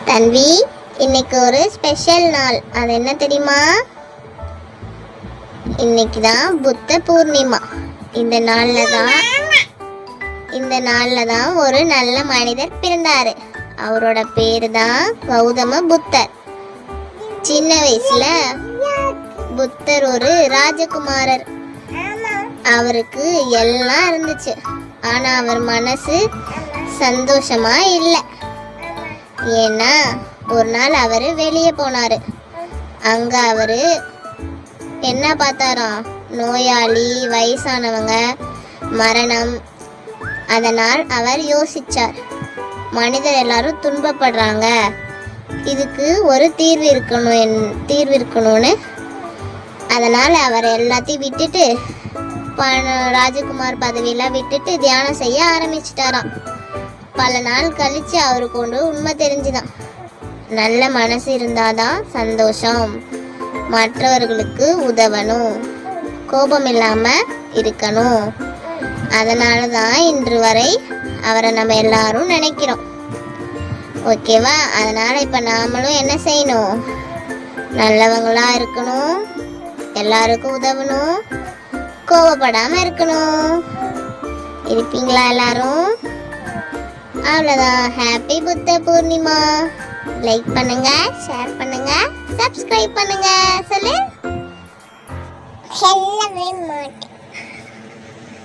தன்வி, இன்னைக்கு ஒரு ஸ்பெஷல் நாள். அது என்ன தெரியுமா? இன்னைக்கு தான் புத்த பூர்ணிமா. இந்த நாள்ல தான் ஒரு நல்ல மனிதர் பிறந்தாரு. அவரோட பேரு தான் கௌதம புத்தர். சின்ன வயசுல புத்தர் ஒரு ராஜகுமாரர். அவருக்கு எல்லாம் இருந்துச்சு, ஆனா அவர் மனசு சந்தோஷமா இல்லை. ஏன்னா ஒரு நாள் அவரு வெளியே போனாரு. அங்க அவரு என்ன பார்த்தாராம்? நோயாளி, வயசானவங்க, மரணம். அதனால் அவர் யோசிச்சார், மனிதர் எல்லாரும் துன்பப்படுறாங்க, இதுக்கு ஒரு தீர்வு இருக்கணும்னு. அதனால் அவர் எல்லாத்தையும் விட்டுட்டு, ராஜகுமார் பதவியெல்லாம் விட்டுட்டு தியானம் செய்ய ஆரம்பிச்சிட்டாராம். பல நாள் கழிச்சு அவருக்கு கொண்டு உண்மை தெரிஞ்சுதான், நல்ல மனசு இருந்தாதான் சந்தோஷம், மற்றவர்களுக்கு உதவணும், கோபம் இல்லாம இருக்கணும். அதனால தான் இன்று வரை அவரை நம்ம எல்லாரும் நினைக்கிறோம். ஓகேவா? அதனால இப்ப நாமளும் என்ன செய்யணும்? நல்லவங்களா இருக்கணும், எல்லாருக்கும் உதவணும், கோபப்படாம இருக்கணும். இருப்பீங்களா எல்லாரும்? அவ்வளோதான். ஹாப்பி புத்த பூர்ணிமா. லைக் பண்ணுங்க, ஷேர் பண்ணுங்க, சப்ஸ்கிரைப் பண்ணுங்க. சொல்லு. சொல்லவே மாட்டேன்.